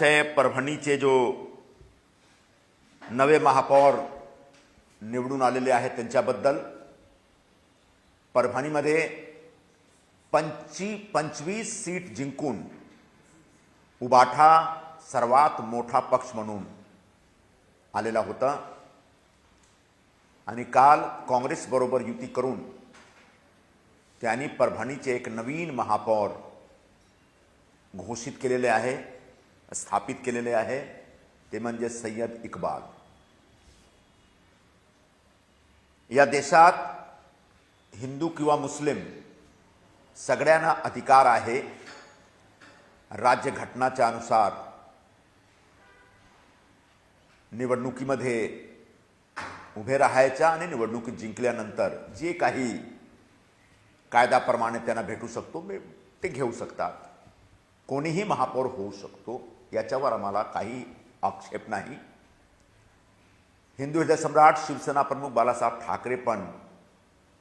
विषय परभणीचे जो नवे महापौर निवडून आलेले आहेत त्यांच्याबद्दल. परभणीमध्ये 25 सीट जिंकून उबाठा सर्वात मोठा पक्ष म्हणून आलेला होता आणि काल काँग्रेस बरोबर युती करून त्यांनी परभणीचे एक नवीन महापौर घोषित केलेले आहे, स्थापित केलेले आहे. ते म्हणजे सय्यद इक्बाल. या देशात हिंदू किंवा मुस्लिम सगळ्यांना अधिकार आहे राज्यघटनाच्या अनुसार निवडणुकीमध्ये उभे राहायचा आणि निवडणुकीत जिंकल्यानंतर जे काही कायद्याप्रमाणे त्यांना भेटू शकतो ते घेऊ शकतात. कोणीही महापौर होऊ शकतो, याच्यावर आम्हाला काही आक्षेप नाही. हिंदू हृदय सम्राट शिवसेना प्रमुख बाळासाहेब ठाकरे पण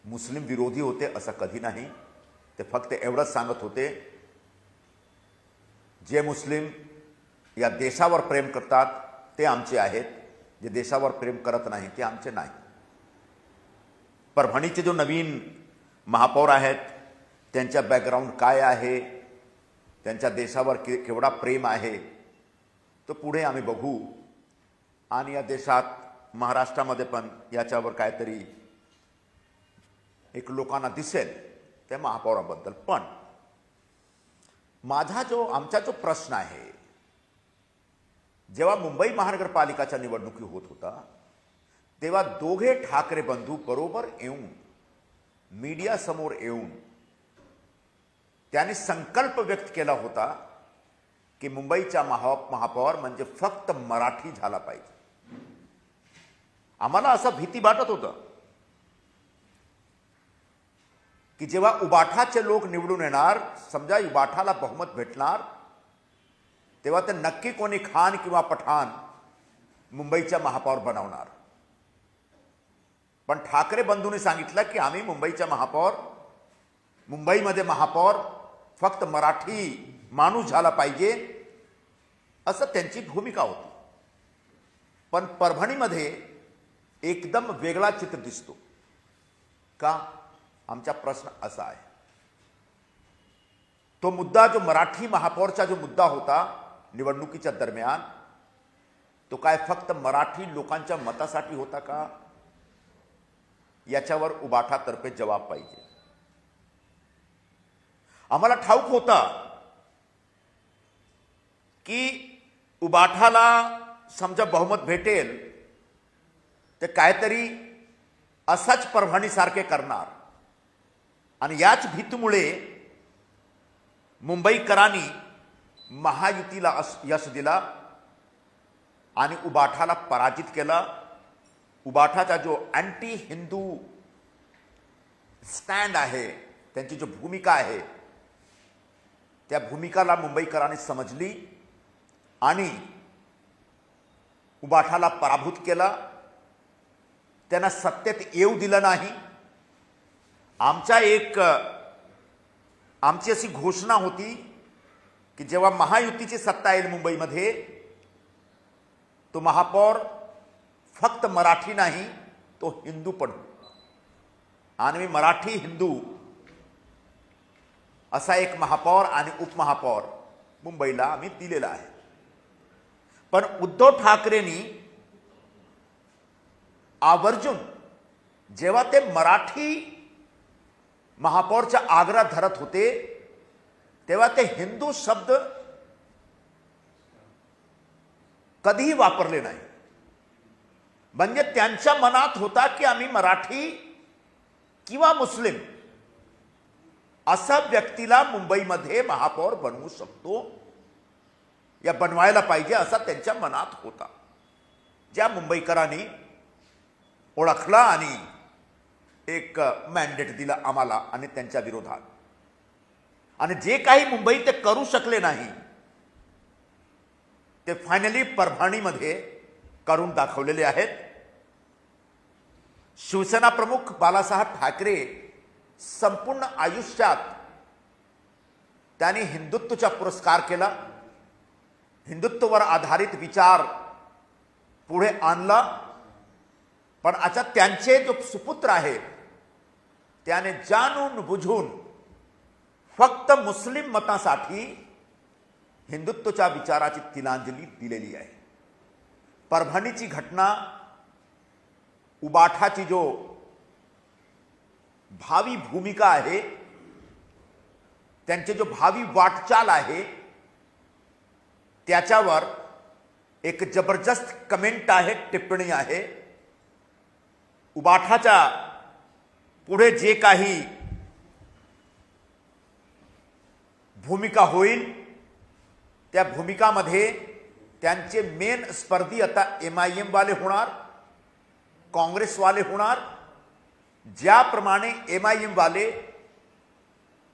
मुस्लिम विरोधी होते असं कधी नाही. ते फक्त एवढंच सांगत होते, जे मुस्लिम या देशावर प्रेम करतात ते आमचे आहेत, जे देशावर प्रेम करत नाही ते आमचे नाही. परभणीचे जो नवीन महापौर आहेत त्यांचा बॅकग्राऊंड काय आहे, त्यांच्या देशावर केवढा प्रेम आहे तो पुढे आम्ही बघू. आणि या देशात महाराष्ट्रामध्ये पण याच्यावर काहीतरी एक लोकांना दिसेल त्या महापौराबद्दल. पण आमचा जो प्रश्न आहे, जेव्हा मुंबई महानगरपालिकाच्या निवडणुकी होत होता तेव्हा दोघे ठाकरे बंधू बरोबर येऊन मीडिया समोर येऊन त्यांनी संकल्प व्यक्त केला होता की मुंबईचा महापौर म्हणजे फक्त मराठी झाला पाहिजे. आम्हाला असं भीती वाटत होतं की जेव्हा उबाठाचे लोक निवडून येणार, समजा उबाठाला बहुमत भेटणार, तेव्हा ते नक्की कोणी खान किंवा पठाण मुंबईचा महापौर बनवणार. पण ठाकरे बंधूंनी सांगितलं की आम्ही मुंबईमध्ये महापौर फक्त मराठी माणूस झाला पाहिजे, असं त्यांची भूमिका होती. पण परभणीमध्ये एकदम वेगळा चित्र दिसतो का? आमचा प्रश्न असा आहे, तो मुद्दा जो मराठी महापौरचा जो मुद्दा होता निवडणुकीच्या दरम्यान, तो काय फक्त मराठी लोकांच्या मतासाठी होता का? याच्यावर उबाठातर्फे जवाब पाहिजे. आम्हाला ठाऊक होता की उबाठाला समजा बहुमत भेटेल ते काहीतरी असाच परभणीसारखे करणार आणि याच भीतीमुळे मुंबईकरांनी महायुतीला यश दिला आणि उबाठाला पराजित केला. उबाठाचा जो अँटी हिंदू स्टँड आहे, त्यांची जो भूमिका आहे, त्या भूमिकाला मुंबईकरांनी समजली आणि उबाठाला पराभूत केला. त्यांना सत्तेत येऊ दिलं नाही. आमची अशी घोषणा होती की जेव्हा महायुतीची सत्ता येईल मुंबईमध्ये, तो महापौर फक्त मराठी नाही, तो हिंदू पण. आणि मराठी हिंदू असा एक महापौर आणि उपमहापौर मुंबईला आम्ही दिलेला आहे. पण उद्धव ठाकरेंनी आवर्जून जेव्हा ते मराठी महापौरचा आग्रह धरत होते तेव्हा ते हिंदू शब्द कधीही वापरले नाही. म्हणजे त्यांच्या मनात होता की आम्ही मराठी किंवा मुस्लिम असा व्यक्तीला मुंबईमध्ये महापौर बनवू शकतो या बनवायला पाहिजे असा त्यांच्या मनात होता, ज्या मुंबईकरांनी ओळखला आणि एक मॅन्डेट दिला आम्हाला आणि त्यांच्या विरोधात. आणि जे काही मुंबईत ते करू शकले नाही ते फायनली परभणीमध्ये करून दाखवलेले आहेत. शिवसेना प्रमुख बाळासाहेब ठाकरे संपूर्ण आयुष्यात त्यांनी हिंदुत्वाचा पुरस्कार केला. हिंदुत्वावर आधारित विचार पुढे आणला, पण आता त्यांचे जो सुपुत्र आहेत त्याने जाणून बुझून फक्त मुस्लिम मतासाठी हिंदुत्वाच्या विचाराची तिलांजली दिलेली आहे. परभणीची घटना, उबाठाची जो भावी भूमिका आहे, त्यांचे जो भावी वाटचाल आहे, त्याच्यावर एक जबरदस्त कमेंट आहे, टिप्पणी आहे. उबाठाच्या पुढे जे काही भूमिका होईल त्या भूमिकामध्ये त्यांचे मेन स्पर्धी आता MIM वाले होणार, काँग्रेसवाले होणार. ज्याप्रमाणे MIM वाले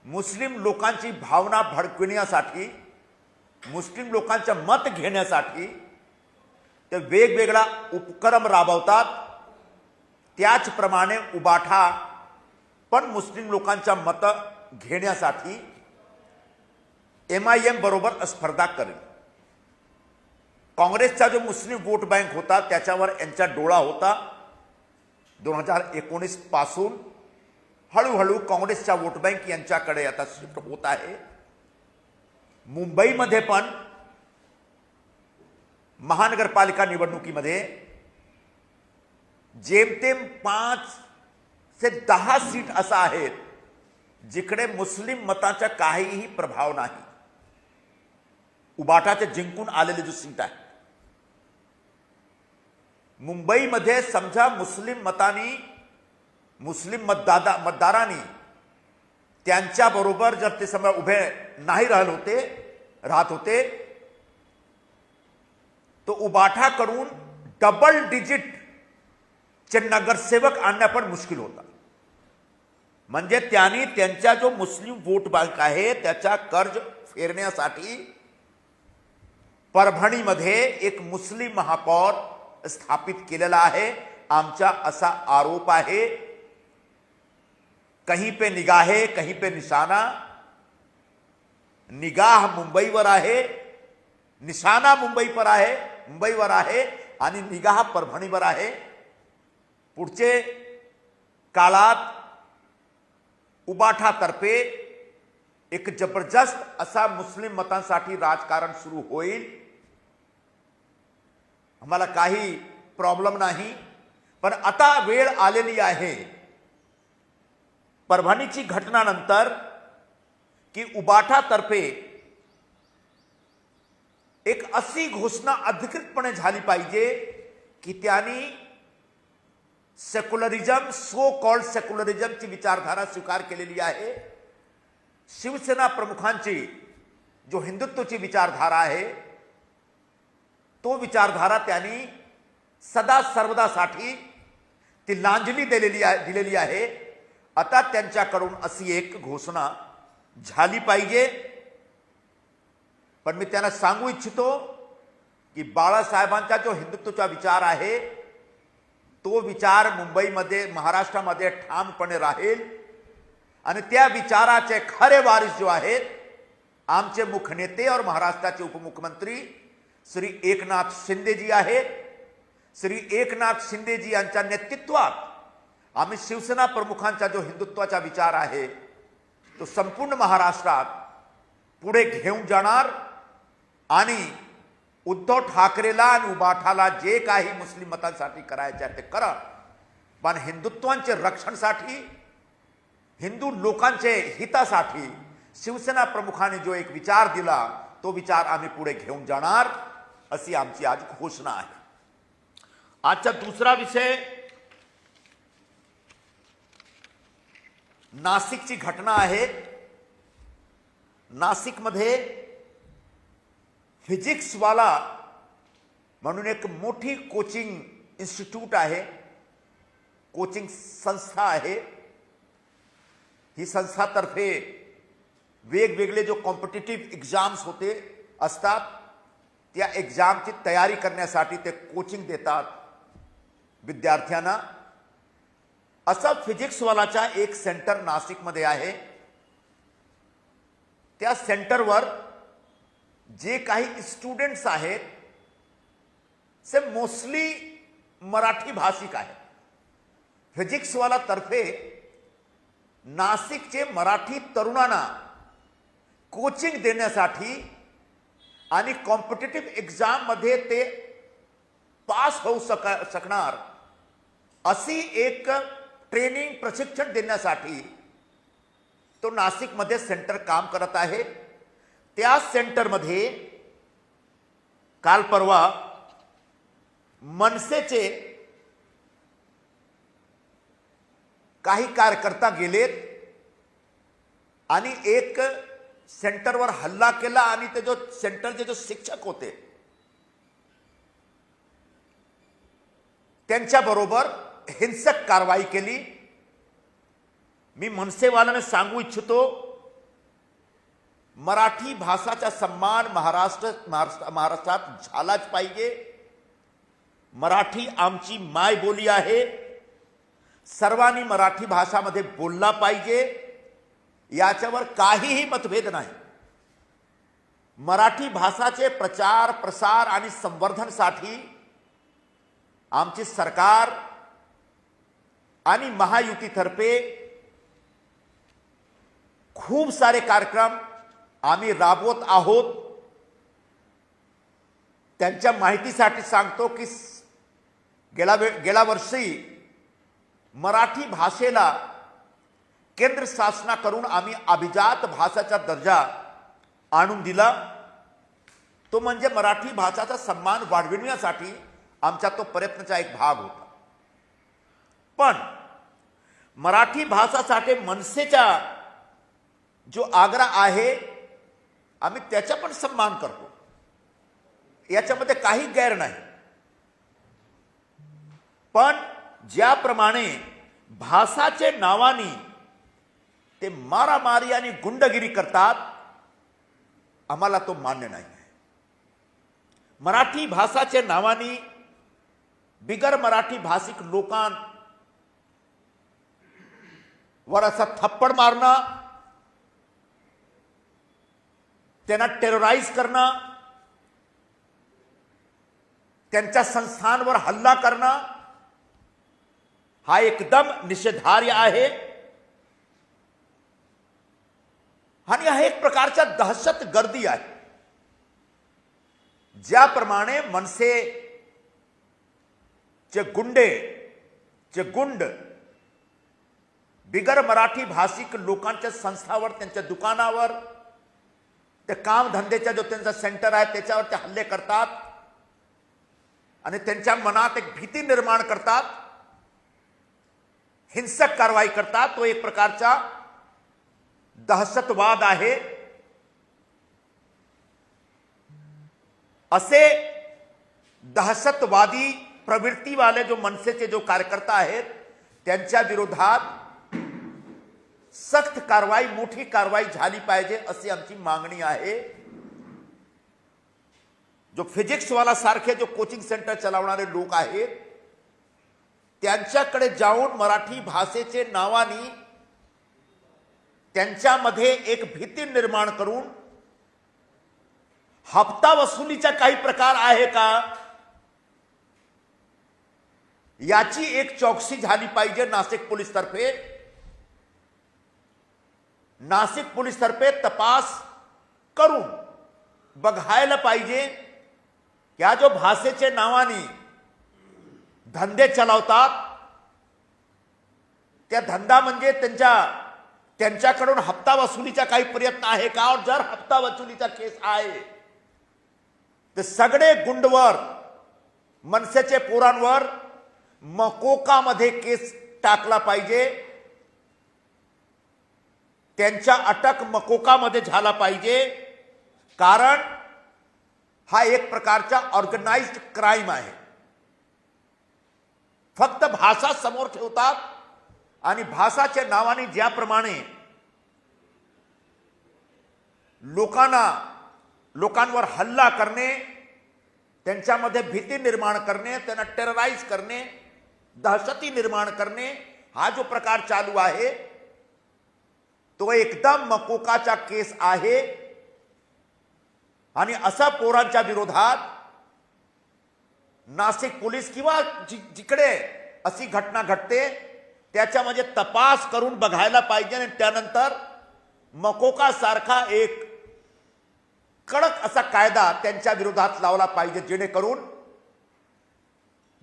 मुस्लिम लोकांची भावना भडकविण्यासाठी, मुस्लिम लोकांचं मत घेण्यासाठी ते वेगवेगळा उपक्रम राबवतात, त्याचप्रमाणे उबाठा पण मुस्लिम लोकांच्या मत घेण्यासाठी MIM बरोबर स्पर्धा करेल. काँग्रेसचा जो मुस्लिम वोट बँक होता त्याच्यावर यांचा डोळा होता. 2019 पासून हळूहळू काँग्रेसचा वोट बँक यांच्याकडे आता शिफ्ट होत आहे. मुंबईमध्ये पण महानगरपालिका निवडणुकीमध्ये जेमतेम 5 ते 10 सीट असा आहेत जिकडे मुस्लिम मताचा काहीही प्रभाव नाही. उबाठाचे जिंकून आलेले जो सीट आहे मुंबईमध्ये, समजा मुस्लिम मतांनी, मुस्लिम मतदारांनी त्यांच्याबरोबर जर ते समजा उभे नाही राहत होते तो उबाठाकडून डबल डिजिट चे नगरसेवक आणणं पण मुश्किल होता. म्हणजे त्यांनी त्यांचा जो मुस्लिम वोट बँक आहे त्याचा कर्ज फेडण्यासाठी परभणीमध्ये एक मुस्लिम महापौर स्थापित केलेला आहे. आमचा असा आरोप आहे. कहीं पे निगाहे कहीं पे निशाना. निगाह मुंबईवर आहे, निशाना मुंबईवर आहे आणि निगाह परभणीवर आहे. पुढचे काळात उबाठातर्फे एक जबरदस्त असा मुस्लिम मतांसाठी राजकारण सुरू होईल. आम्हाला काही प्रॉब्लेम नाही, पण आता वेळ आलेली आहे परभणीची घटनानंतर की उबाठातर्फे एक अशी घोषणा अधिकृतपणे झाली पाहिजे की त्यांनी सेक्युलरिझम, सो कॉल्ड सेक्युलरिझमची विचारधारा स्वीकार केलेली आहे. शिवसेना प्रमुखांची जो हिंदुत्वाची विचारधारा आहे तो विचारधारा त्यांनी सदा सर्वदासाठी तिलांजली दिलेली आहे. आता त्यांच्याकडून अशी एक घोषणा झाली पाहिजे. पण मी त्यांना सांगू इच्छितो की बाळासाहेबांचा जो हिंदुत्वाचा विचार आहे तो विचार मुंबईमध्ये, महाराष्ट्रामध्ये ठामपणे राहील आणि त्या विचाराचे खरे वारिस जो आहेत आमचे मुख्य नेते और महाराष्ट्राचे उपमुख्यमंत्री श्री एकनाथ शिंदेजी आहेत. श्री एकनाथ शिंदेजी यांच्या नेतृत्वात आम्ही शिवसेना प्रमुखांचा जो हिंदुत्वाचा विचार आहे तो संपूर्ण महाराष्ट्रात पुढे घेऊन जाणार आणि उद्धव ठाकरेला आणि उबाठाला जे काही मुस्लिम मतांसाठी करायचे आहे ते करा, पण हिंदुत्वाचे रक्षणासाठी, हिंदू लोकांचे हितासाठी शिवसेना प्रमुखांनी जो एक विचार दिला तो विचार आम्ही पुढे घेऊन जाणार, अशी आमची आज घोषणा आहे. आजचा दुसरा विषय नाशिकची घटना आहे. नाशिकमध्ये फिजिक्सवाला म्हणून एक मोठी कोचिंग इन्स्टिट्यूट आहे, कोचिंग संस्था आहे. ही संस्थातर्फे वेगवेगळे जो कॉम्पिटिटिव्ह एक्झाम्स होते असतात त्या एक्झामची तयारी करण्यासाठी ते कोचिंग देतात विद्यार्थ्यांना. असं फिजिक्सवालाचा एक सेंटर नाशिकमध्ये आहे. त्या सेंटरवर जे काही स्टुडंट्स आहेत से मोस्टली मराठी भाषिक आहेत. फिजिक्सवाला तर्फे नाशिकचे मराठी तरुणांना कोचिंग देण्यासाठी आणि कॉम्पिटिटिव्ह एक्झाममध्ये ते पास होऊ शकणार अशी एक ट्रेनिंग प्रशिक्षण देण्यासाठी तो नाशिकमध्ये सेंटर काम करत आहे. त्या सेंटरमध्ये काल परवा मनसेचे काही कार्यकर्ता गेलेत आणि एक सेंटरवर हल्ला केला आणि ते जो सेंटरचे जो शिक्षक होते त्यांच्याबरोबर हिंसक कारवाई केली. मी मनसेवाल्यांना सांगू इच्छितो, मराठी भाषाचा सन्मान महाराष्ट्रात झालाच पाहिजे. मराठी आमची मायबोली आहे. सर्वांनी मराठी भाषामध्ये बोलला पाहिजे. याच्यावर काहीही मतभेद नाही. मराठी भाषाचे प्रचार प्रसार आणि संवर्धनासाठी आमची सरकार आणि महायुतीतर्फे खूप सारे कार्यक्रम आम्ही राबवत आहोत. त्यांच्या माहितीसाठी सांगतो की गेल्या वर्षी मराठी भाषेला केंद्र शासनाकडून आम्ही अभिजात भाषेचा दर्जा आणून दिला. तो म्हणजे मराठी भाषेचा सन्मान वाढविण्यासाठी आमचा तो प्रयत्नाचा एक भाग होता. पण मराठी भाषेसाठी मनसेचा जो आग्रह आहे आम्ही त्याचा पण सन्मान करतो. याच्यामध्ये काही गैर नाही. पण ज्याप्रमाणे भाषाचे नावाने ते मारामारी आणि गुंडगिरी करतात आम्हाला तो मान्य नाही आहे. मराठी भाषाचे नावाने बिगर मराठी भाषिक लोकांवर असा थप्पड मारणं, त्यांना टेरराइज करणं, त्यांच्या संस्थांवर हल्ला करणं हा एकदम निषेधार्ह आहे. आणि हा एक प्रकारचा दहशतगर्दी आहे. ज्याप्रमाणे मनसेचे गुंड बिगर मराठी भाषिक लोकांच्या संस्थावर, त्यांच्या दुकानावर, ते काम धंद्याचा जो त्यांचा सेंटर आहे त्याच्यावर ते हल्ले करतात आणि त्यांच्या मनात एक भीती निर्माण करतात, हिंसक कारवाई करतात. तो एक प्रकारचा दहशतवाद आहे. असे दहशतवादी प्रवृत्ती वाले जो मनसेचे जो कार्यकर्ता आहेत त्यांच्या विरोधात सख्त कारवाई, मोठी कारवाई झाली पाहिजे अशी आमची मागणी आहे. जो फिजिक्सवाला सारखे जो कोचिंग सेंटर चालवणारे लोक आहेत त्यांच्याकडे जाऊन मराठी भाषेचे नावाने त्यांच्यामध्ये एक भीती निर्माण करून हप्ता वसुलीचा काही प्रकार आहे का याची एक चौकशी झाली पाहिजे. नाशिक पोलीस तर्फे तपास करून बघायला पाहिजे. या जो भाषेचे नावाने धंदे चालवतात त्या धंदा म्हणजे त्यांच्याकडून हप्ता वसुलीचा काही प्रयत्न आहे का. और जर हप्ता वसुलीचा केस आहे तर सगळे गुंडवर, मनसेचे पोरांवर मकोकामध्ये केस टाकला पाहिजे. त्यांच्या अटक मकोकामध्ये झाला पाहिजे. कारण हा एक प्रकारचा ऑर्गनाइज्ड क्राइम आहे. फक्त भाषा समोर ठेवतात आणि भाषाच्या नावाने ज्याप्रमाणे लोकांवर हल्ला करणे, त्यांच्यामध्ये भीती निर्माण करणे, त्यांना टेरराइज करणे, दहशती निर्माण करणे हा जो प्रकार चालू आहे तो एकदम मकोकाचा केस आहे. आणि असा पोरांच्या विरोधात नाशिक पोलीस किंवा जिकडे अशी घटना घडते त्याच्यामध्ये तपास करून बघायला पाहिजे आणि त्यानंतर मकोका सारखा एक कडक असा कायदा त्यांच्या विरोधात लावला पाहिजे, जेणेकरून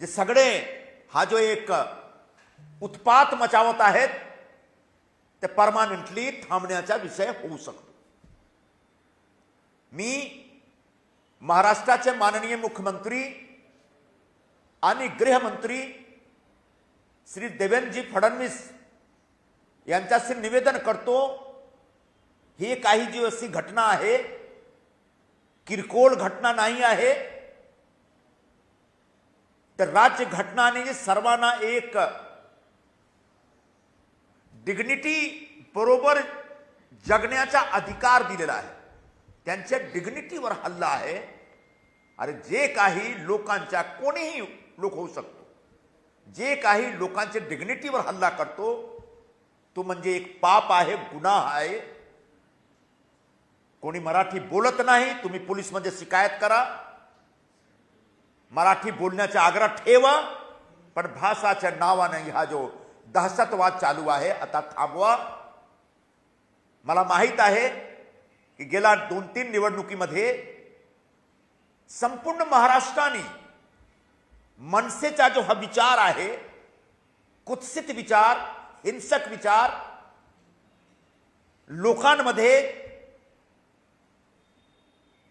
जे सगळे हा जो एक उत्पात मचावत आहेत ते परमानंटली थांबण्याचा विषय होऊ शकतो. मी महाराष्ट्राचे माननीय मुख्यमंत्री आणि गृहमंत्री श्री देवेंद्रजी फडणवीस यांच्याशी निवेदन करतो, ही काही जी अशी घटना आहे किरकोळ घटना नाही आहे, तर राज्य घटनाने सर्वांना एक डिग्निटी बरोबर जगण्याचा अधिकार दिलेला आहे. त्यांच्या डिग्निटीवर हल्ला आहे. अरे जे काही लोकांच्या, कोणीही लोक होऊ शकतो, जे काही लोकांच्या डिग्निटीवर हल्ला करतो तो म्हणजे एक पाप आहे, गुन्हा आहे. कोणी मराठी बोलत नाही, तुम्ही पोलीसमध्ये शिकायत करा, मराठी बोलण्याचा आग्रह ठेवा, पण भाषाच्या नावाने हा जो दहशतवाद चालू आहे आता थांबवा. मला माहित आहे की गेल्या 2-3 निवडणुकीमध्ये संपूर्ण महाराष्ट्राने मनसेचा जो हा विचार आहे, कुत्सित विचार, हिंसक विचार, लोकांमध्ये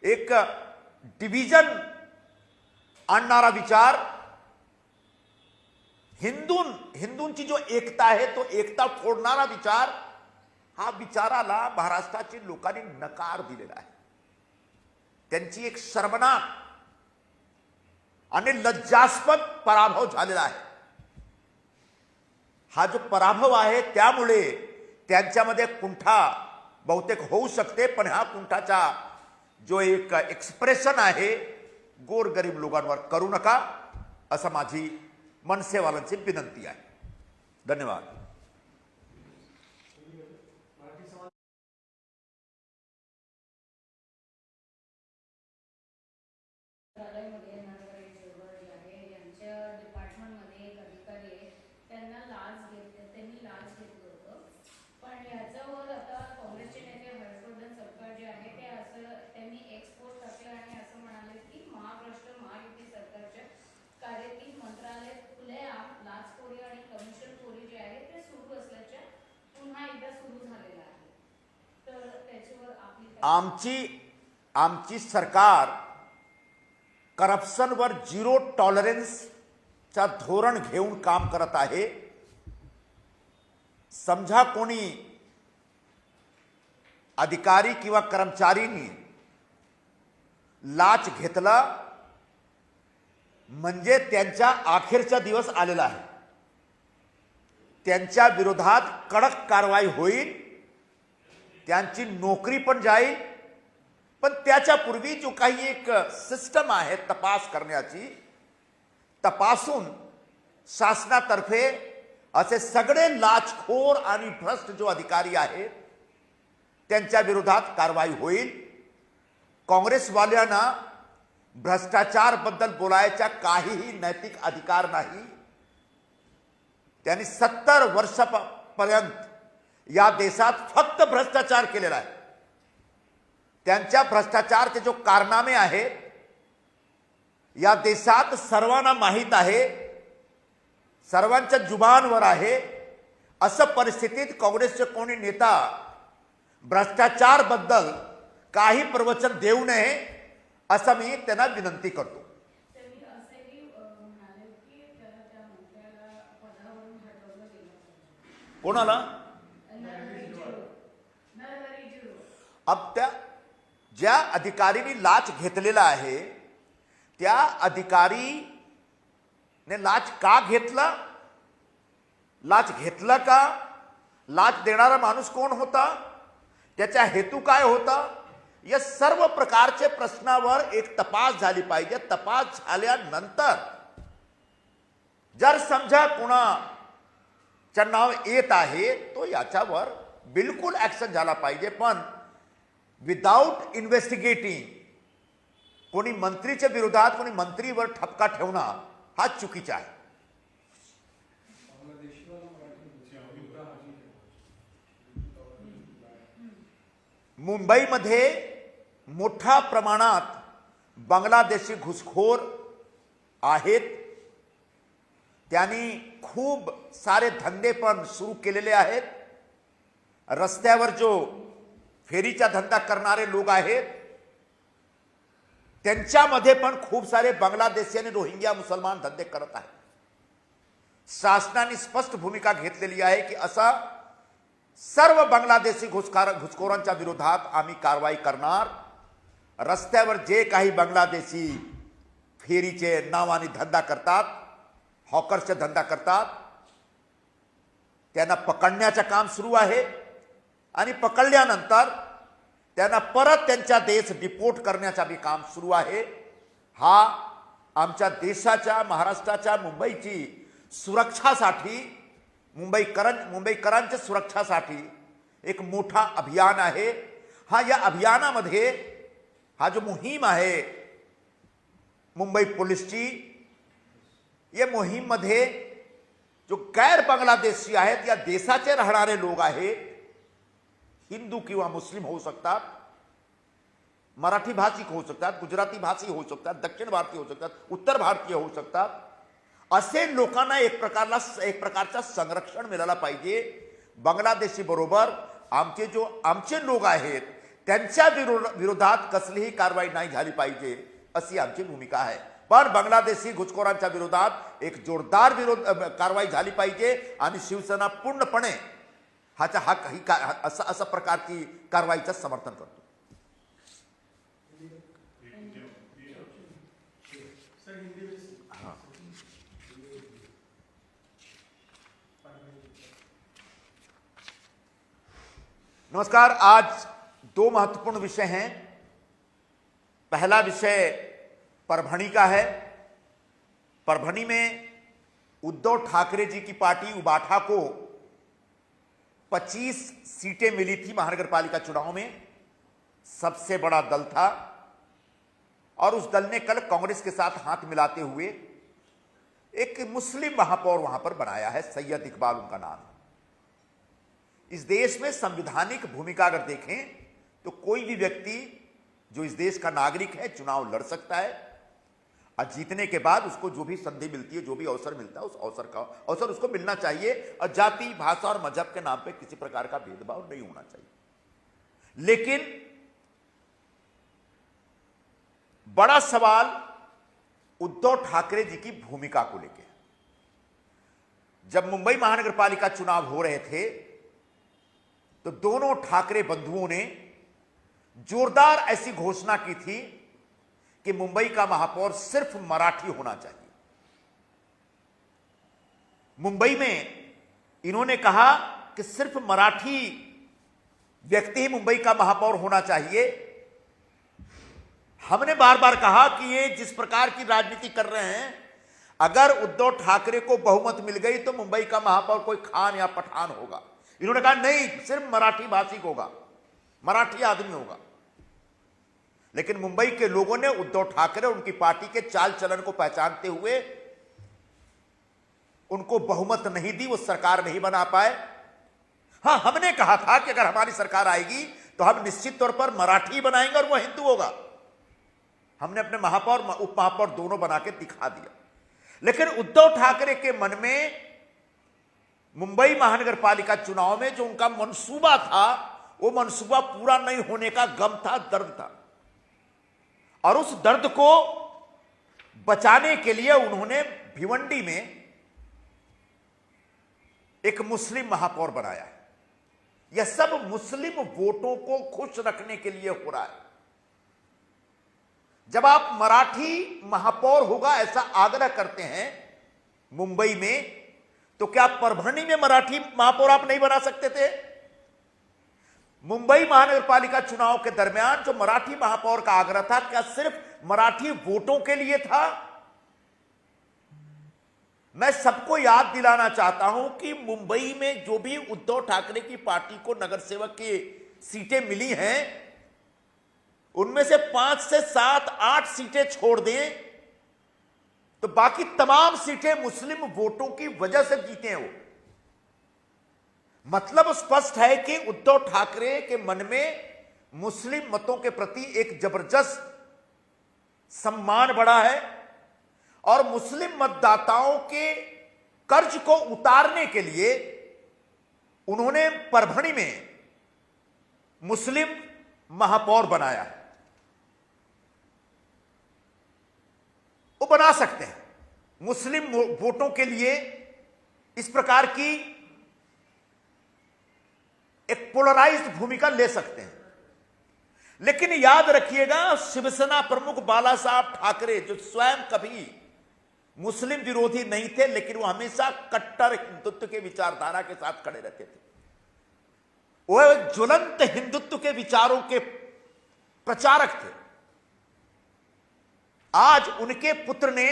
एक डिव्हिजन आणणारा विचार, हिंदूंची जो एकता आहे तो एकता फोडणारा विचार, हा विचाराला महाराष्ट्रातील लोकांनी नकार दिलेला आहे. त्यांची एक शर्मनाक आणि लज्जास्पद पराभव झालेला आहे. हा जो पराभव आहे त्यामुळे त्यांच्यामध्ये कुंठा बहुतेक होऊ शकते, पण हा कुंठाचा जो एक एक्सप्रेशन आहे गोरगरीब लोकांवर करू नका, असं माझी मनसेवाल्यांची विनंती आहे. धन्यवाद. डिपार्टमेंटमध्ये एक अधिकारी आहे, त्यांना त्यांनी लाच घेतलं होतं. पण याच्यावर आता काँग्रेसचे नेते हर्षवर्धन सरकार जे आहे ते असं त्यांनी एक्सपोज टाकलं आणि असं म्हणाले की महाराष्ट्र महायुती सरकारच्या कार्यातील मंत्रालय खुलेआम लाचखोरी आणि कमिशनखोरी जे आहे ते सुरू असल्याच्या पुन्हा एकदा सुरू झालेलं आहे. तर त्याच्यावर आमची सरकार करप्शनवर झिरो टॉलरन्सचा धोरण घेऊन काम करत आहे. समजा कोणी अधिकारी किंवा कर्मचारींनी लाच घेतला म्हणजे त्यांच्या अखेरचा दिवस आलेला आहे. त्यांच्या विरोधात कडक कारवाई होईल, त्यांची नोकरी पण जाईल. पण त्याच्यापूर्वी जो काही एक सिस्टम आहे तपास करण्याची, तपासून शासनातर्फे असे सगळे लाचखोर आणि भ्रष्ट जो अधिकारी आहेत त्यांच्या विरोधात कारवाई होईल. काँग्रेसवाल्यांना भ्रष्टाचार बद्दल बोलायचा काहीही नैतिक अधिकार नाही. त्यांनी 70 वर्षापर्यंत या देशात फक्त भ्रष्टाचार केलेला आहे. त्यांच्या भ्रष्टाचारचे जो कारनामे आहेत या देशात सर्वांना माहीत आहे, सर्वांच्या जुबानवर आहे. असं परिस्थितीत काँग्रेसचे कोणी नेता भ्रष्टाचार बद्दल काही प्रवचन देऊ नये असं मी त्यांना विनंती करतो. कोणाला? अब त्या ज्या अधिकारीने लाच घेतलेला आहे त्या अधिकारीने लाच का घेतला, लाच घेतला का, लाच देणारा माणूस कोण होता, त्याचा हेतू काय होता, या सर्व प्रकारचे प्रश्नावर एक तपास झाली पाहिजे. तपास झाल्यानंतर जर समजा कोणाचं नाव येत आहे तो याच्यावर बिलकुल ऍक्शन झाला पाहिजे. पण विदाउट इन्व्हेस्टिगेटिंग कोणी मंत्रीच्या विरोधात कोणी मंत्रीवर ठपका ठेवणं हा चुकीचा आहे. मुंबईमध्ये मोठ्या प्रमाणात बांगलादेशी घुसखोर आहेत. त्यांनी खूप सारे धंदे पण सुरू केलेले आहेत. रस्त्यावर जो फेरीचा धंदा करणारे लोक आहेत त्यांच्यामध्ये पण खूप सारे बांगलादेशी आणि रोहिंग्या मुसलमान धंदे करत आहेत. शासनाने स्पष्ट भूमिका घेतलेली आहे की असा सर्व बांगलादेशी घुसखोरांच्या विरोधात आम्ही कारवाई करणार. रस्त्यावर जे काही बांगलादेशी फेरीचे नावाने धंदा करतात, हॉकर्सचे धंदा करतात, त्यांना पकडण्याचं काम सुरू आहे आणि पकडल्यानंतर त्यांना परत त्यांच्या देश डिपोर्ट करण्याचं बी काम सुरू आहे. हा आमच्या देशाच्या, महाराष्ट्राच्या, मुंबईची सुरक्षासाठी, मुंबईकरांच्या सुरक्षासाठी एक मोठा अभियान आहे. या अभियानामध्ये हा जो मोहीम आहे मुंबई पोलीसची, या मोहीममध्ये जो गैर बांगलादेशी आहेत, या देशाचे राहणारे लोक आहेत, हिंदू किंवा मुस्लिम होऊ शकतात, मराठी भाषिक होऊ शकतात, गुजराती भाषी होऊ शकतात, दक्षिण भारतीय होऊ शकतात, उत्तर भारतीय होऊ शकतात, असे लोकांना एक प्रकारचा संरक्षण मिळाला पाहिजे. बांगलादेशी बरोबर आमचे लोक आहेत त्यांच्या विरोधात कसलीही कारवाई नाही झाली पाहिजे अशी आमची भूमिका आहे. पण बांगलादेशी घुसखोरांच्या विरोधात एक जोरदार कारवाई झाली पाहिजे आणि शिवसेना पूर्णपणे अशा प्रकारची कारवाईचं समर्थन करतो. नमस्कार. आज दो महत्वपूर्ण विषय हैं. पहला विषय परभणी का है. परभणी में उद्धव ठाकरे जी की पार्टी उबाठा को 25 सीटें मिली थी महानगर पालिका चुनाव में. सबसे बड़ा दल था और उस दल ने कल कांग्रेस के साथ हाथ मिलाते हुए एक मुस्लिम महापौर वहां पर बनाया है. सैयद इकबाल उनका नाम है. इस देश में संवैधानिक भूमिका अगर देखें तो कोई भी व्यक्ति जो इस देश का नागरिक है चुनाव लड़ सकता है और जीतने के बाद उसको जो भी संधि मिलती है, जो भी अवसर मिलता है, उस अवसर उसको मिलना चाहिए और जाति, भाषा और मजहब के नाम पे किसी प्रकार का भेदभाव नहीं होना चाहिए. लेकिन बड़ा सवाल उद्धव ठाकरे जी की भूमिका को लेकर. जब मुंबई महानगर पालिका चुनाव हो रहे थे तो दोनों ठाकरे बंधुओं ने जोरदार ऐसी घोषणा की थी कि मुंबई का महापौर सिर्फ मराठी होना चाहिए. मुंबई में इन्होंने कहा कि सिर्फ मराठी व्यक्ति ही मुंबई का महापौर होना चाहिए. हमने बार बार कहा कि ये जिस प्रकार की राजनीति कर रहे हैं, अगर उद्धव ठाकरे को बहुमत मिल गई तो मुंबई का महापौर कोई खान या पठान होगा. इन्होंने कहा नहीं, सिर्फ मराठी भाषिक होगा, मराठी आदमी होगा. लेकिन मुंबई के लोगों ने उद्धव ठाकरे और उनकी पार्टी के चाल चलन को पहचानते हुए उनको बहुमत नहीं दी, वो सरकार नहीं बना पाए. हां, हमने कहा था कि अगर हमारी सरकार आएगी तो हम निश्चित तौर पर मराठी बनाएंगे और वो हिंदू होगा. हमने अपने महापौर, उप महापौर दोनों बना के दिखा दिया. लेकिन उद्धव ठाकरे के मन में मुंबई महानगर पालिका चुनाव में जो उनका मंसूबा था, वो मंसूबा पूरा नहीं होने का गम था, दर्द था. और उस दर्द को बचाने के लिए उन्होंने भिवंडी में एक मुस्लिम महापौर बनाया है. यह सब मुस्लिम वोटों को खुश रखने के लिए हो रहा है. जब आप मराठी महापौर होगा ऐसा आग्रह करते हैं मुंबई में, तो क्या परभणी में मराठी महापौर आप नहीं बना सकते थे? मुंबई महानगर पालिका चुनाव के दरमियान जो मराठी महापौर का आग्रह था, क्या सिर्फ मराठी वोटों के लिए था? मैं सबको याद दिलाना चाहता हूं कि मुंबई में जो भी उद्धव ठाकरे की पार्टी को नगर सेवक की सीटें मिली हैं, उनमें से 5 से 7 8 सीटें छोड़ दें तो बाकी तमाम सीटें मुस्लिम वोटों की वजह से जीते हैं वो। मतलब स्पष्ट है कि उद्धव ठाकरे के मन में मुस्लिम मतों के प्रति एक जबरदस्त सम्मान बढ़ा है और मुस्लिम मतदाताओं के कर्ज को उतारने के लिए उन्होंने परभणी में मुस्लिम महापौर बनाया है। वो बना सकते हैं, मुस्लिम वोटों के लिए इस प्रकार की एक पोलराइज्ड भूमिका ले सकते हैं। लेकिन याद रखिएगा, शिवसेना प्रमुख बाला साहब ठाकरे जो स्वयं कभी मुस्लिम विरोधी नहीं थे, लेकिन वो हमेशा कट्टर हिंदुत्व के विचारधारा के साथ खड़े रहते थे। वो एक ज्वलंत हिंदुत्व के विचारों के प्रचारक थे। आज उनके पुत्र ने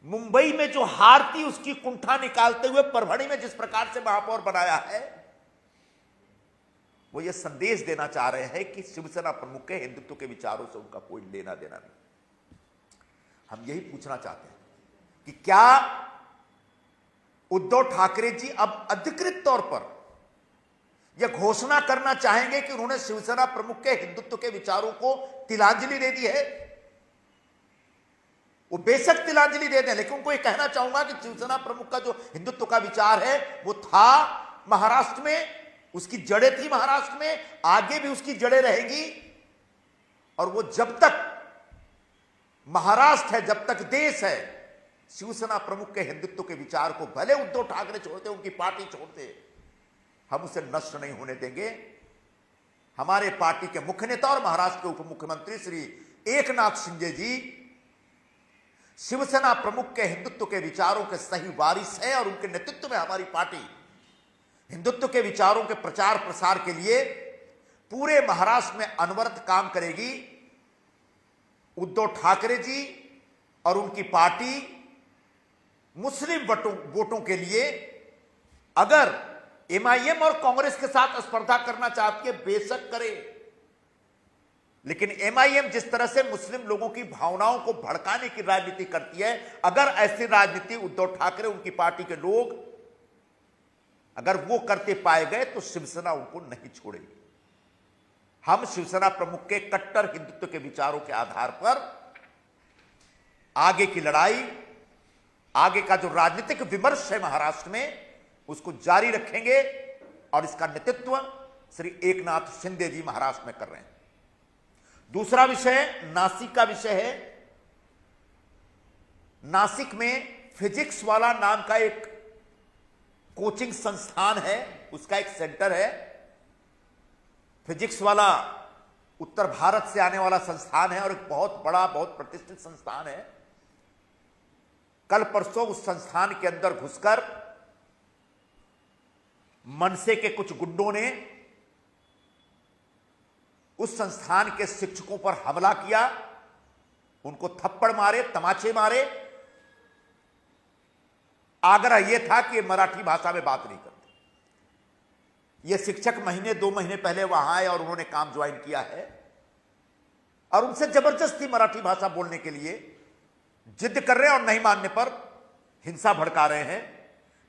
मुंबई में जो हार थी उसकी कुंठा निकालते हुए परभणी में जिस प्रकार से महापौर बनाया है, वो ये संदेश देना चाह रहे हैं कि शिवसेना प्रमुख के हिंदुत्व के विचारों से उनका कोई लेना देना नहीं। हम यही पूछना चाहते हैं कि क्या उद्धव ठाकरे जी अब अधिकृत तौर पर यह घोषणा करना चाहेंगे कि उन्होंने शिवसेना प्रमुख के हिंदुत्व के विचारों को तिलांजलि दे दी है? वो बेशक तिलांजलि दे दें, लेकिन उनको यह कहना चाहूंगा कि शिवसेना प्रमुख का जो हिंदुत्व का विचार है वो था महाराष्ट्र में, उसकी जड़ें थी महाराष्ट्र में, आगे भी उसकी जड़ें रहेगी। और वो जब तक महाराष्ट्र है, जब तक देश है, शिवसेना प्रमुख के हिंदुत्व के विचार को भले उद्धव ठाकरे छोड़ते, उनकी पार्टी छोड़ते, हम उसे नष्ट नहीं होने देंगे। हमारे पार्टी के मुख्य नेता और महाराष्ट्र के उप मुख्यमंत्री श्री एकनाथ शिंदे जी शिवसेना प्रमुख के हिंदुत्व के विचारों के सही वारिस है और उनके नेतृत्व में हमारी पार्टी हिंदुत्व के विचारों के प्रचार प्रसार के लिए पूरे महाराष्ट्र में अनवरत काम करेगी। उद्धव ठाकरे जी और उनकी पार्टी मुस्लिम वोटों के लिए अगर एमआईएम और कांग्रेस के साथ स्पर्धा करना चाहती है, बेशक करे, लेकिन एमआईएम जिस तरह से मुस्लिम लोगों की भावनाओं को भड़काने की राजनीति करती है, अगर ऐसी राजनीति उद्धव ठाकरे उनकी पार्टी के लोग अगर वो करते पाए गए तो शिवसेना उनको नहीं छोड़ेगी। हम शिवसेना प्रमुख के कट्टर हिंदुत्व के विचारों के आधार पर आगे की लड़ाई, आगे का जो राजनीतिक विमर्श है महाराष्ट्र में, उसको जारी रखेंगे और इसका नेतृत्व श्री एकनाथ शिंदे जी महाराष्ट्र में कर रहे हैं। दूसरा विषय नासिक का विषय है। नासिक में फिजिक्स वाला नाम का एक कोचिंग संस्थान है, उसका एक सेंटर है। फिजिक्स वाला उत्तर भारत से आने वाला संस्थान है और एक बहुत बड़ा, बहुत प्रतिष्ठित संस्थान है। कल परसों उस संस्थान के अंदर घुसकर मनसे के कुछ गुंडों ने उस संस्थान के शिक्षकों पर हमला किया, उनको थप्पड़ मारे, तमाचे मारे। आग्रह यह था कि मराठी भाषा में बात नहीं करते। ये शिक्षक महीने 2 महीने पहले वहां आए और उन्होंने काम ज्वाइन किया है और उनसे जबरदस्ती मराठी भाषा बोलने के लिए जिद कर रहे हैं और नहीं मानने पर हिंसा भड़का रहे हैं।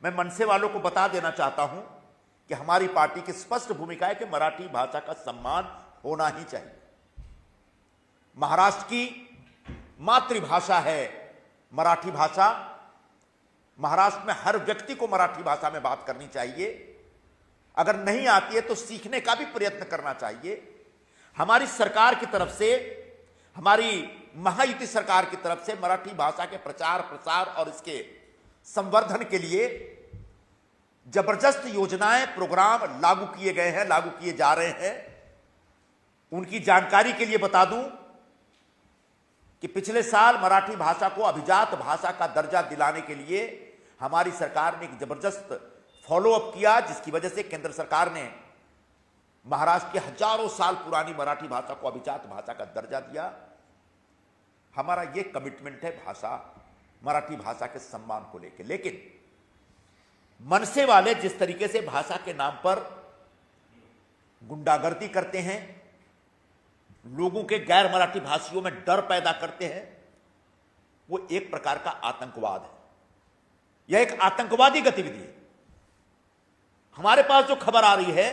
मैं मनसे वालों को बता देना चाहता हूं कि हमारी पार्टी की स्पष्ट भूमिका है कि मराठी भाषा का सम्मान होना ही चाहिए। महाराष्ट्र की मातृभाषा है मराठी भाषा। महाराष्ट्र में हर व्यक्ति को मराठी भाषा में बात करनी चाहिए। अगर नहीं आती है तो सीखने का भी प्रयत्न करना चाहिए। हमारी सरकार की तरफ से, हमारी महायुति सरकार की तरफ से मराठी भाषा के प्रचार प्रसार और इसके संवर्धन के लिए जबरदस्त योजनाएं, प्रोग्राम लागू किए गए हैं, लागू किए जा रहे हैं। उनकी जानकारी के लिए बता दूं कि पिछले साल मराठी भाषा को अभिजात भाषा का दर्जा दिलाने के लिए हमारी सरकार ने एक जबरदस्त फॉलोअप किया, जिसकी वजह से केंद्र सरकार ने महाराष्ट्र की हजारों साल पुरानी मराठी भाषा को अभिजात भाषा का दर्जा दिया। हमारा यह कमिटमेंट है भाषा, मराठी भाषा के सम्मान को लेकर। लेकिन मनसे वाले जिस तरीके से भाषा के नाम पर गुंडागर्दी करते हैं, लोगों के गैर मराठी भाषियों में डर पैदा करते हैं, वो एक प्रकार का आतंकवाद है। यह एक आतंकवादी गतिविधि है। हमारे पास जो खबर आ रही है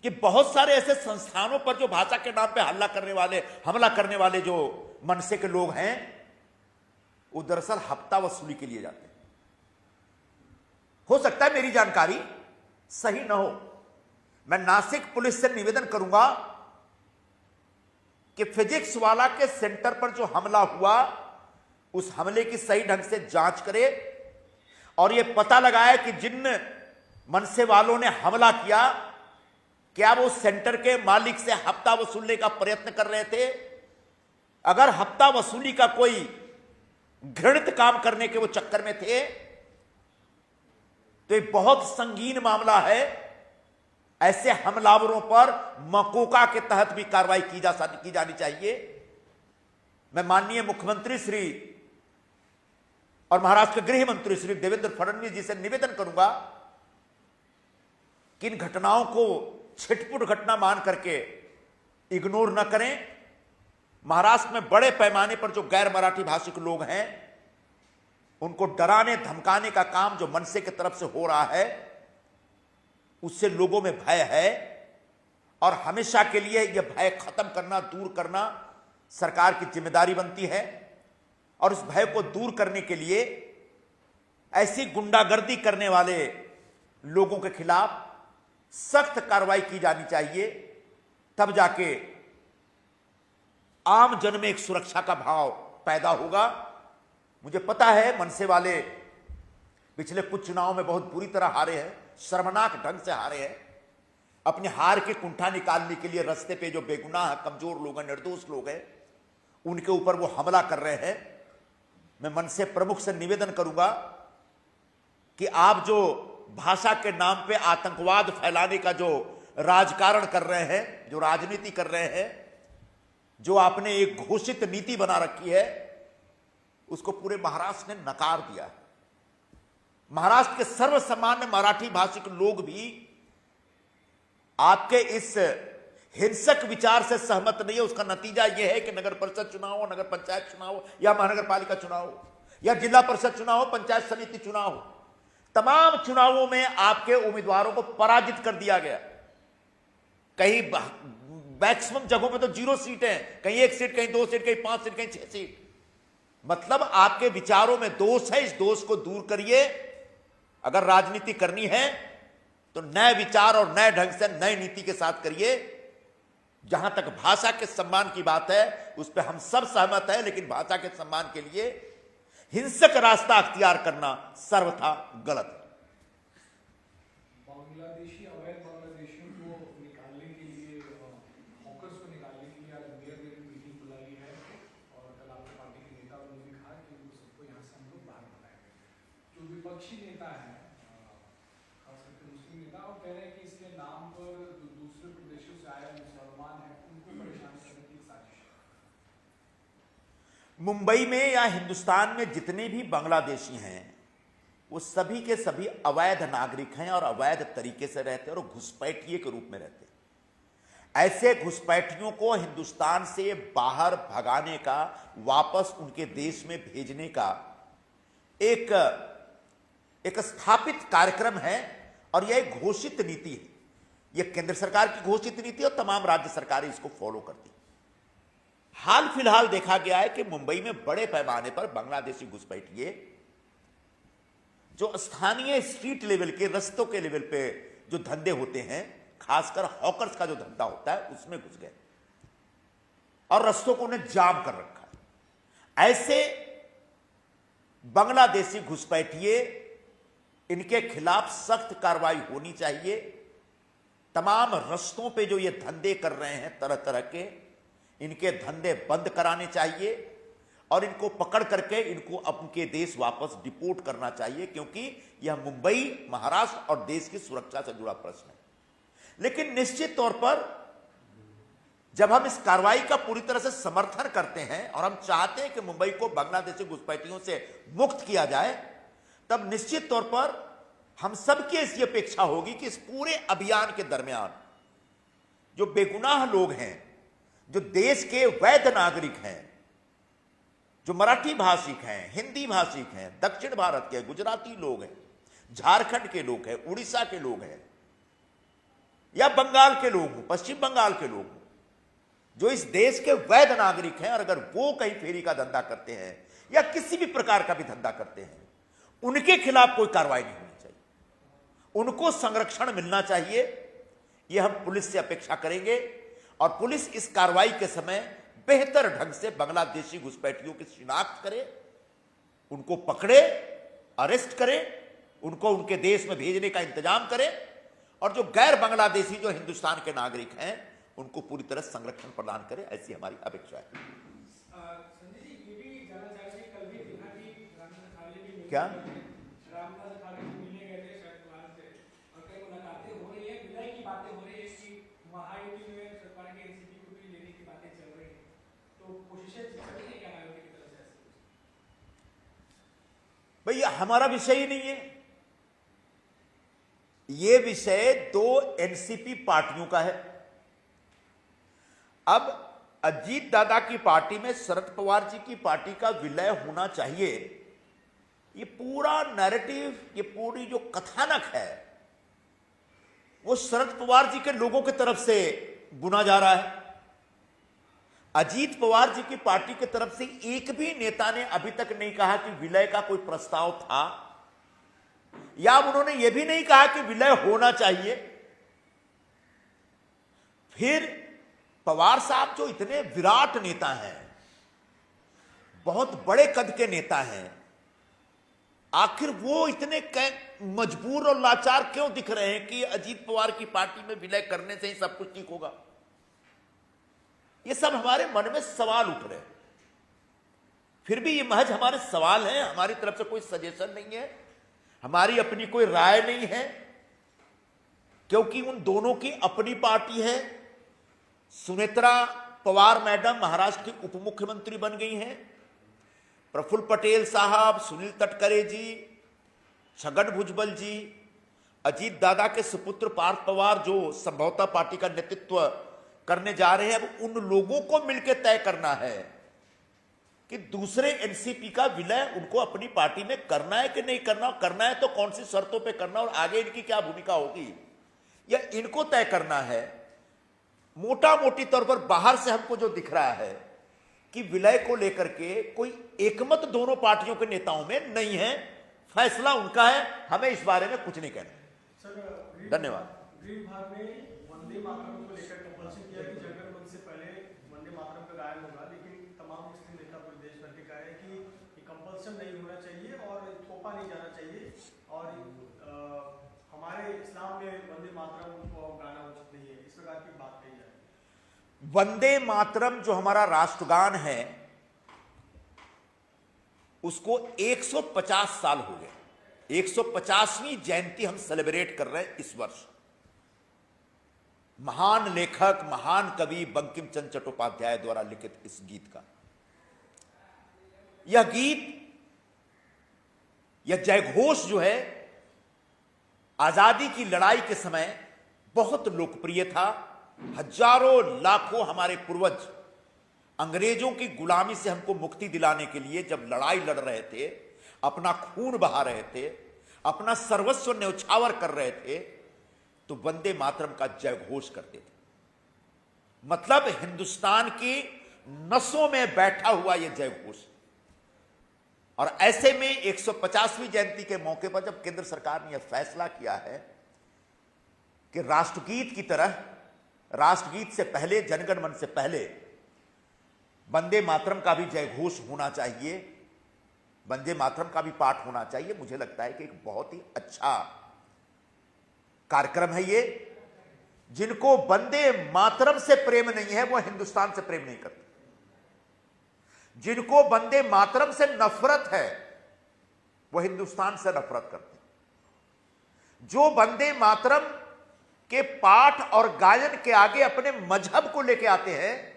कि बहुत सारे ऐसे संस्थानों पर जो भाषा के नाम पे हमला करने वाले जो मनसे के लोग हैं, वो दरअसल हफ्ता वसूली के लिए जाते हैं। हो सकता है मेरी जानकारी सही न हो। मैं नासिक पुलिस से निवेदन करूंगा कि फिजिक्स वाला के सेंटर पर जो हमला हुआ, उस हमले की सही ढंग से जांच करे और यह पता लगाए कि जिन मनसे वालों ने हमला किया, क्या वो सेंटर के मालिक से हफ्ता वसूलने का प्रयत्न कर रहे थे। अगर हफ्ता वसूली का कोई घृणित काम करने के वो चक्कर में थे, तो ये बहुत संगीन मामला है। ऐसे हमलावरों पर मकोका के तहत भी कार्रवाई की जानी चाहिए। मैं माननीय मुख्यमंत्री श्री और महाराष्ट्र के गृह मंत्री श्री देवेंद्र फडणवीस जी से निवेदन करूंगा कि इन घटनाओं को छिटपुट घटना मान करके इग्नोर न करें। महाराष्ट्र में बड़े पैमाने पर जो गैर मराठी भाषिक लोग हैं, उनको डराने धमकाने का काम जो मनसे की तरफ से हो रहा है, उससे लोगों में भय है और हमेशा के लिए यह भय खत्म करना, दूर करना सरकार की जिम्मेदारी बनती है। और इस भय को दूर करने के लिए ऐसी गुंडागर्दी करने वाले लोगों के खिलाफ सख्त कार्रवाई की जानी चाहिए। तब जाके आम जन में एक सुरक्षा का भाव पैदा होगा। मुझे पता है मनसे वाले पिछले कुछ चुनाव में बहुत बुरी तरह हारे हैं, शर्मनाक ढंग से हारे हैं। अपनी हार की कुंठा निकालने के लिए रास्ते पे जो बेगुनाह कमजोर लोग हैं, निर्दोष लोग हैं, उनके ऊपर वो हमला कर रहे हैं। मैं मनसे प्रमुख से निवेदन करूंगा कि आप जो भाषा के नाम पे आतंकवाद फैलाने का जो राजकारण कर रहे हैं, जो राजनीति कर रहे हैं, जो आपने एक घोषित नीति बना रखी है, उसको पूरे महाराष्ट्र ने नकार दिया है। महाराष्ट्र के सर्वसामान्य मराठी भाषिक लोग भी आपके इस हिंसक विचार से सहमत नहीं है। उसका नतीजा यह है कि नगर परिषद चुनाव हो, नगर पंचायत चुनाव हो, या महानगर पालिका चुनाव हो, या जिला परिषद चुनाव हो, पंचायत समिति चुनाव हो, तमाम चुनावों में आपके उम्मीदवारों को पराजित कर दिया गया। कहीं मैक्सिमम जगहों पे तो 0 सीटें हैं, कहीं 1 सीट, कहीं 2 सीट, कहीं 5 सीट, कहीं 6 सीट। मतलब आपके विचारों में दोष है। इस दोष को दूर करिए। अगर राजनीति करनी है तो नए विचार और नए ढंग से नई नीति के साथ करिए। जहां तक भाषा के सम्मान की बात है, उस पर हम सब सहमत हैं, लेकिन भाषा के सम्मान के लिए हिंसक रास्ता अख्तियार करना सर्वथा गलत है। अवैध बांग्लादेशियों को निकालने के लिए, हॉकर्स को निकालने के लिए आज मेयर ने मीटिंग बुलाई है और कल आपकी पार्टी के नेता ने भी कहा कि उन सबको यहाँ से हम लोग बाहर बनाएंगे। जो विपक्षी नेता है, खास करके मुस्लिम नेता, वो कह रहे हैं कि इसके नाम पर जो दूसरे प्रदेशों से आए मुसलमान हैं उनको परेशान करने की साजिश है। मुंबई में या हिंदुस्तान में जितने भी बांग्लादेशी हैं, वो सभी के सभी अवैध नागरिक हैं और अवैध तरीके से रहते हैं और घुसपैठिए के रूप में रहते हैं। ऐसे घुसपैठियों को हिंदुस्तान से बाहर भगाने का, वापस उनके देश में भेजने का एक स्थापित कार्यक्रम है और यह एक घोषित नीति है। यह केंद्र सरकार की घोषित नीति है और तमाम राज्य सरकारें इसको फॉलो करती हैं। हाल फिलहाल देखा गया है कि मुंबई में बड़े पैमाने पर बांग्लादेशी घुसपैठिए जो स्थानीय स्ट्रीट लेवल के, रस्तों के लेवल पे जो धंधे होते हैं, खासकर हॉकर्स का जो धंधा होता है, उसमें घुस गए और रस्तों को उन्हें जाम कर रखा है। ऐसे बांग्लादेशी घुसपैठिए, इनके खिलाफ सख्त कार्रवाई होनी चाहिए। तमाम रस्तों पे जो ये धंधे कर रहे हैं तरह तरह के, इनके धंधे बंद कराने चाहिए और इनको पकड़ करके इनको अपने देश वापस डिपोर्ट करना चाहिए, क्योंकि यह मुंबई, महाराष्ट्र और देश की सुरक्षा से जुड़ा प्रश्न है। लेकिन निश्चित तौर पर जब हम इस कार्रवाई का पूरी तरह से समर्थन करते हैं और हम चाहते हैं कि मुंबई को बांग्लादेशी घुसपैठियों से मुक्त किया जाए, तब निश्चित तौर पर हम सबकी ऐसी अपेक्षा होगी कि इस पूरे अभियान के दरमियान जो बेगुनाह लोग हैं, जो देश के वैध नागरिक हैं, जो मराठी भाषिक हैं, हिंदी भाषिक हैं, दक्षिण भारत के गुजराती लोग हैं, झारखंड के लोग हैं, उड़ीसा के लोग हैं, या बंगाल के लोग हों, पश्चिम बंगाल के लोग हों, जो इस देश के वैध नागरिक हैं, और अगर वो कहीं फेरी का धंधा करते हैं या किसी भी प्रकार का भी धंधा करते हैं, उनके खिलाफ कोई कार्रवाई नहीं होनी चाहिए, उनको संरक्षण मिलना चाहिए। यह हम पुलिस से अपेक्षा करेंगे, और पुलिस इस कार्रवाई के समय बेहतर ढंग से बांग्लादेशी घुसपैठियों की शिनाख्त करे, उनको पकड़े, अरेस्ट करे, उनको उनके देश में भेजने का इंतजाम करे, और जो गैर बांग्लादेशी जो हिंदुस्तान के नागरिक हैं उनको पूरी तरह संरक्षण प्रदान करे, ऐसी हमारी अपेक्षा है। संजय जी, ये भी जानना चाहेंगे, कल भी देखा कि रामनाथ अठावले भी क्या? रामनाथ अठावले भी मिलने गए थे शरद पवार से, और कई मुलाकातें हो रही है, विलय की बातें हो रही है कि महायुति में सरकार के एनसीपी को भी लेने की बातें चल रही है, तो कोशिशें चल रही है क्या आयोजन की तरफ से ऐसे? भैया हमारा विषय ही नहीं है, ये विषय दो एनसीपी पार्टियों का है। अब अजीत दादा की पार्टी में शरद पवार जी की पार्टी का विलय होना चाहिए, ये पूरा नैरेटिव, ये पूरी जो कथानक है वो शरद पवार जी के लोगों की तरफ से बुना जा रहा है। अजीत पवार जी की पार्टी की तरफ से एक भी नेता ने अभी तक नहीं कहा कि विलय का कोई प्रस्ताव था, या उन्होंने यह भी नहीं कहा कि विलय होना चाहिए। फिर पवार साहब जो इतने विराट नेता हैं, बहुत बड़े कद के नेता हैं, आखिर वो इतने मजबूर और लाचार क्यों दिख रहे हैं कि अजीत पवार की पार्टी में विलय करने से ही सब कुछ ठीक होगा? ये सब हमारे मन में सवाल उठ रहे हैं। फिर भी ये महज हमारे सवाल हैं, हमारी तरफ से कोई सजेशन नहीं है, हमारी अपनी कोई राय नहीं है, क्योंकि उन दोनों की अपनी पार्टी है। सुनेत्रा पवार मैडम महाराष्ट्र की उप मुख्यमंत्री बन गई हैं, प्रफुल्ल पटेल साहब, सुनील तटकरे जी, छगन भुजबल जी, अजीत दादा के सुपुत्र पार्थ पवार जो संभवतः पार्टी का नेतृत्व करने जा रहे हैं। अब उन लोगों को मिलकर तय करना है कि दूसरे एनसीपी का विलय उनको अपनी पार्टी में करना है कि नहीं करना, करना है तो कौन सी शर्तों पे करना, और आगे इनकी क्या भूमिका होगी, यह इनको तय करना है। मोटा मोटी तौर पर बाहर से हमको जो दिख रहा है कि विलय को लेकर के कोई एकमत दोनों पार्टियों के नेताओं में नहीं है, फैसला उनका है, हमें इस बारे में कुछ नहीं कहना। धन्यवाद। गृह विभाग ने वंदे मातरम को लेकर कंपल्सन किया कि जनगण से पहले वंदे मातरम का गायन होगा, लेकिन तमाम मुस्लिम नेता पूरे देश भर के कह रहे हैं कि ये कंपल्सन नहीं होना चाहिए और थोपा नहीं जाना चाहिए, और हमारे इस्लाम में वंदे मातरम को गाना उचित नहीं है, इस प्रकार की बात कही जाए। वंदे मातरम जो हमारा राष्ट्रगान है उसको 150 साल हो गए, 150वीं जयंती हम सेलिब्रेट कर रहे हैं इस वर्ष। महान लेखक, महान कवि बंकिम चंद्र चट्टोपाध्याय द्वारा लिखित इस गीत का, यह गीत, यह जयघोष जो है आजादी की लड़ाई के समय बहुत लोकप्रिय था। हजारों लाखों हमारे पूर्वज अंग्रेजों की गुलामी से हमको मुक्ति दिलाने के लिए जब लड़ाई लड़ रहे थे, अपना खून बहा रहे थे, अपना सर्वस्व न्यौछावर कर रहे थे, तो वंदे मातरम का जयघोष करते थे। मतलब हिंदुस्तान की नसों में बैठा हुआ यह जयघोष। और ऐसे में 150वीं जयंती के मौके पर जब केंद्र सरकार ने यह फैसला किया है कि राष्ट्रगीत की तरह, राष्ट्रगीत से पहले, जनगण मन से पहले वंदे मातरम का भी जयघोष होना चाहिए, वंदे मातरम का भी पाठ होना चाहिए, मुझे लगता है कि एक बहुत ही अच्छा कार्यक्रम है ये। जिनको वंदे मातरम से प्रेम नहीं है वो हिंदुस्तान से प्रेम नहीं करते, जिनको वंदे मातरम से नफरत है वो हिंदुस्तान से नफरत करते। जो वंदे मातरम के पाठ और गायन के आगे अपने मजहब को लेके आते हैं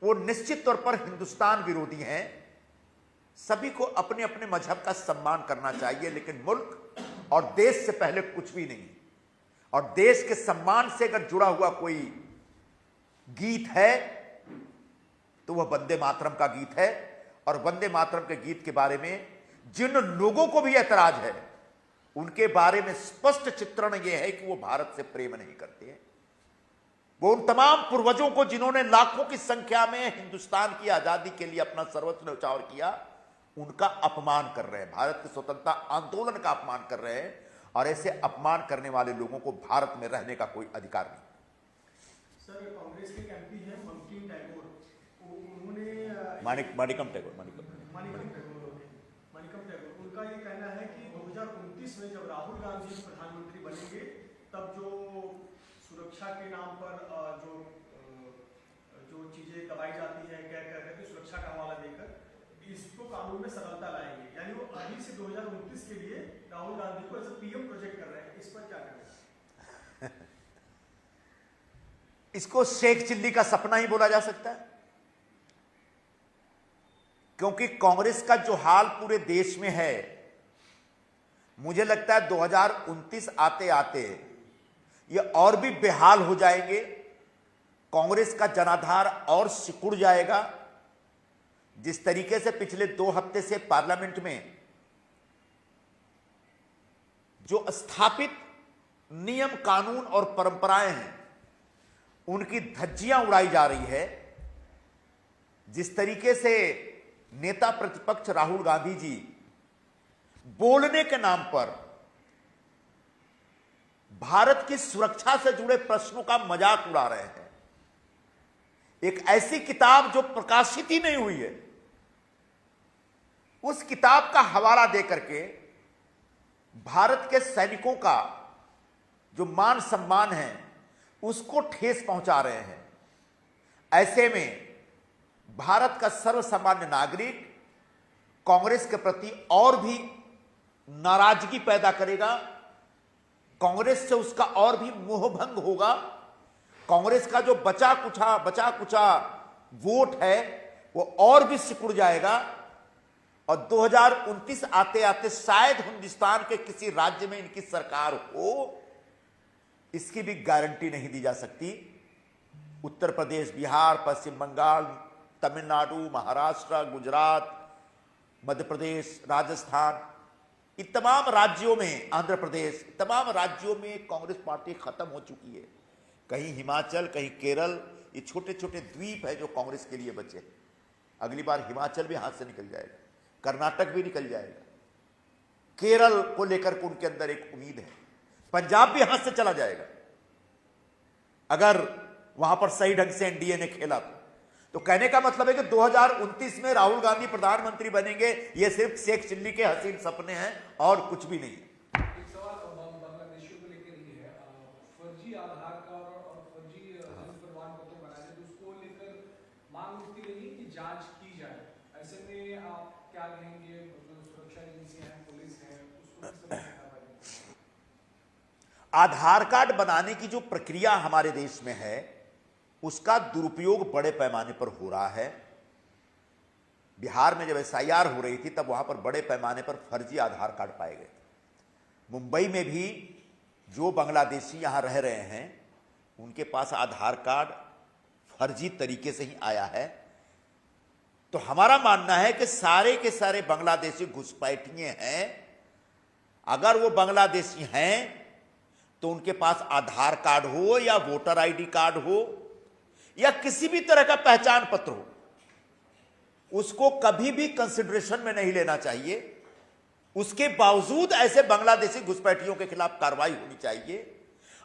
वो निश्चित तौर पर हिंदुस्तान विरोधी हैं। सभी को अपने अपने मजहब का सम्मान करना चाहिए, लेकिन मुल्क और देश से पहले कुछ भी नहीं। और देश के सम्मान से अगर जुड़ा हुआ कोई गीत है तो वह वंदे मातरम का गीत है। और वंदे मातरम के गीत के बारे में जिन लोगों को भी ऐतराज है उनके बारे में स्पष्ट चित्रण यह है कि वो भारत से प्रेम नहीं करते हैं। वो उन तमाम पूर्वजों को जिन्होंने लाखों की संख्या में हिंदुस्तान की आजादी के लिए अपना सर्वस्व न्यौछावर किया, उनका अपमान कर रहे हैं, भारत के स्वतंत्रता आंदोलन का अपमान कर रहे हैं। और ऐसे अपमान करने वाले लोगों को भारत में रहने का कोई अधिकार नहीं। सर, कांग्रेस के एमपी हैं बंकिम टैगोर, उन्होंने माणिकम टैगोर, उनका ये कहना है कि 2029 में जब राहुल गांधी प्रधानमंत्री बनेंगे तब जो सुरक्षा के नाम पर जो चीजें दबाई जाती हैं कह करके सुरक्षा का हवाला देकर इसको कानून में सरलता लाएंगे। यानी वो अभी से 2029 के लिए राहुल गांधी को एज पीएम प्रोजेक्ट कर रहे हैं। इस पर क्या करें? इसको शेख चिल्ली का सपना ही बोला जा सकता है, क्योंकि कांग्रेस का जो हाल पूरे देश में है, मुझे लगता है 2029 आते आते ये और भी बेहाल हो जाएंगे। कांग्रेस का जनाधार और सिकुड़ जाएगा। जिस तरीके से पिछले 2 हफ्ते से पार्लियामेंट में जो स्थापित नियम, कानून और परंपराएं हैं उनकी धज्जियां उड़ाई जा रही है, जिस तरीके से नेता प्रतिपक्ष राहुल गांधी जी बोलने के नाम पर भारत की सुरक्षा से जुड़े प्रश्नों का मजाक उड़ा रहे हैं। एक ऐसी किताब जो प्रकाशित ही नहीं हुई है, उस किताब का हवाला देकर के भारत के सैनिकों का जो मान सम्मान है उसको ठेस पहुंचा रहे हैं। ऐसे में भारत का सर्वसामान्य नागरिक कांग्रेस के प्रति और भी नाराजगी पैदा करेगा, कांग्रेस से उसका और भी मोहभंग होगा। कांग्रेस का जो बचा कुचा वोट है वो और भी सिकुड़ जाएगा। और 2029 आते आते शायद हिंदुस्तान के किसी राज्य में इनकी सरकार हो, इसकी भी गारंटी नहीं दी जा सकती। उत्तर प्रदेश, बिहार, पश्चिम बंगाल, तमिलनाडु, महाराष्ट्र, गुजरात, मध्य प्रदेश, राजस्थान, इन तमाम राज्यों में, आंध्र प्रदेश, तमाम राज्यों में कांग्रेस पार्टी खत्म हो चुकी है। कहीं हिमाचल, कहीं केरल, ये छोटे छोटे द्वीप है जो कांग्रेस के लिए बचे। अगली बार हिमाचल भी हाथ से निकल जाएगा, कर्नाटक भी निकल जाएगा, केरल को लेकर के उनके अंदर एक उम्मीद है, पंजाब भी हाथ से चला जाएगा अगर वहां पर सही ढंग से एनडीए ने खेला तो कहने का मतलब है कि 2029 में राहुल गांधी प्रधानमंत्री बनेंगे, ये सिर्फ शेख चिल्ली के हसीन सपने हैं और कुछ भी नहीं। एक सवाल बांग्लादेशियों को लेकर ही है, फर्जी आधार कार्ड और फर्जी जन्म प्रमाण पत्र बनाने तो उसको लेकर मांग उठती रही कि जांच की जाए। ऐसे में आप क्या कहेंगे? सुरक्षा एजेंसियां हैं, पुलिस है, उसको किस तरह से कार्रवाई करेंगे? आधार कार्ड बनाने की जो प्रक्रिया हमारे देश में है उसका दुरुपयोग बड़े पैमाने पर हो रहा है। बिहार में जब एसआईआर हो रही थी तब वहां पर बड़े पैमाने पर फर्जी आधार कार्ड पाए गए। मुंबई में भी जो बांग्लादेशी यहां रह रहे हैं उनके पास आधार कार्ड फर्जी तरीके से ही आया है। तो हमारा मानना है कि सारे के सारे बांग्लादेशी घुसपैठिए हैं। अगर वो बांग्लादेशी हैं तो उनके पास आधार कार्ड हो या वोटर आईडी कार्ड हो या किसी भी तरह का पहचान पत्र हो, उसको कभी भी कंसिडरेशन में नहीं लेना चाहिए। उसके बावजूद ऐसे बांग्लादेशी घुसपैठियों के खिलाफ कार्रवाई होनी चाहिए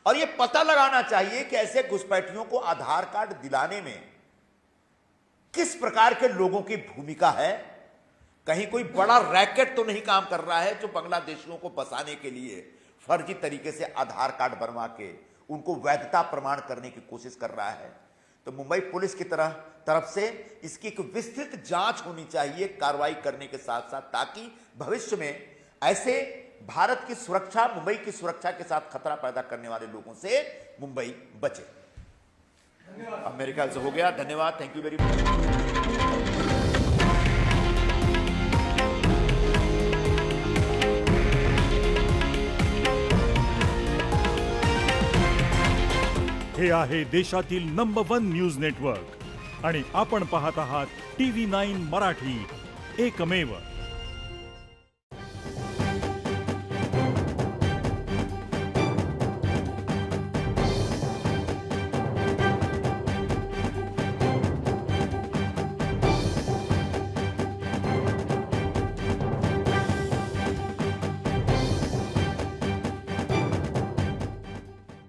और यह पता लगाना चाहिए कि ऐसे घुसपैठियों को आधार कार्ड दिलाने में किस प्रकार के लोगों की भूमिका है। कहीं कोई बड़ा रैकेट तो नहीं काम कर रहा है जो बांग्लादेशियों को बसाने के लिए फर्जी तरीके से आधार कार्ड बनवा के उनको वैधता प्रमाण करने की कोशिश कर रहा है। तो मुंबई पुलिस की तरफ से इसकी एक विस्तृत जांच होनी चाहिए कार्रवाई करने के साथ साथ, ताकि भविष्य में ऐसे भारत की सुरक्षा, मुंबई की सुरक्षा के साथ खतरा पैदा करने वाले लोगों से मुंबई बचे। अब मेरे ख्याल से हो गया। धन्यवाद, थैंक यू वेरी मच। हे आहे देशातील नंबर 1 न्यूज नेटवर्क आणि आपण पाहत आहात TV9 मराठी, एकमेव.